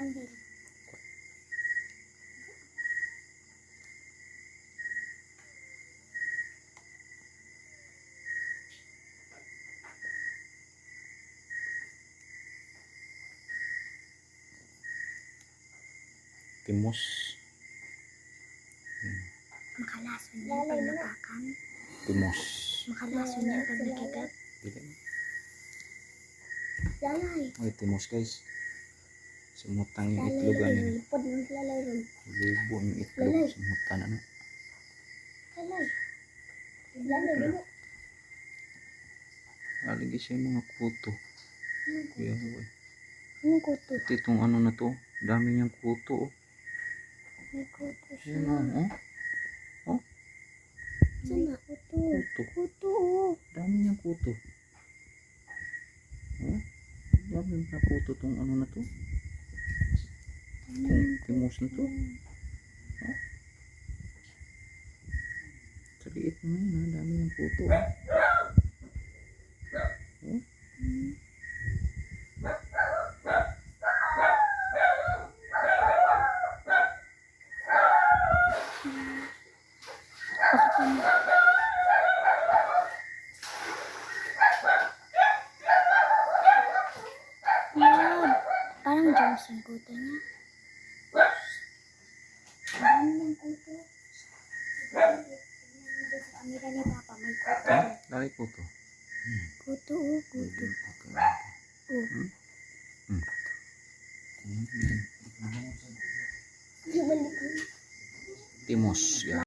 kandil. Timos. Makalason yan pag napakan. Timos. Makalason yan pag nakikat. Lalay. Ay, timos guys. Sumutang yung itlog ano. Pod ng lalay ron. Lubo yung itlog. Sumutan ano. Lalay. Lalay dito. Aligi siya yung mga kuto. Kuya, Anong kuto? ito itong ano na to. Dami niyang kuto. Oh. May kuto siya. Ayan oh. Oh. Saan na? Kuto. Kuto. Kuto oh. Dami niyang kuto. Oh. Dami na kuto tong ano na to. Itong timos na to. Oh. Sa liit na yun ha. Dami niyang kuto. Oh. Oh. Yan. Parang Jones yung kuto niya. Parang yung kuto. Sa kamera ni Papa may kuto. Ah, lari kuto. Kuto oh. Kuto. Oh. Di balik ko. Timos. Yeah.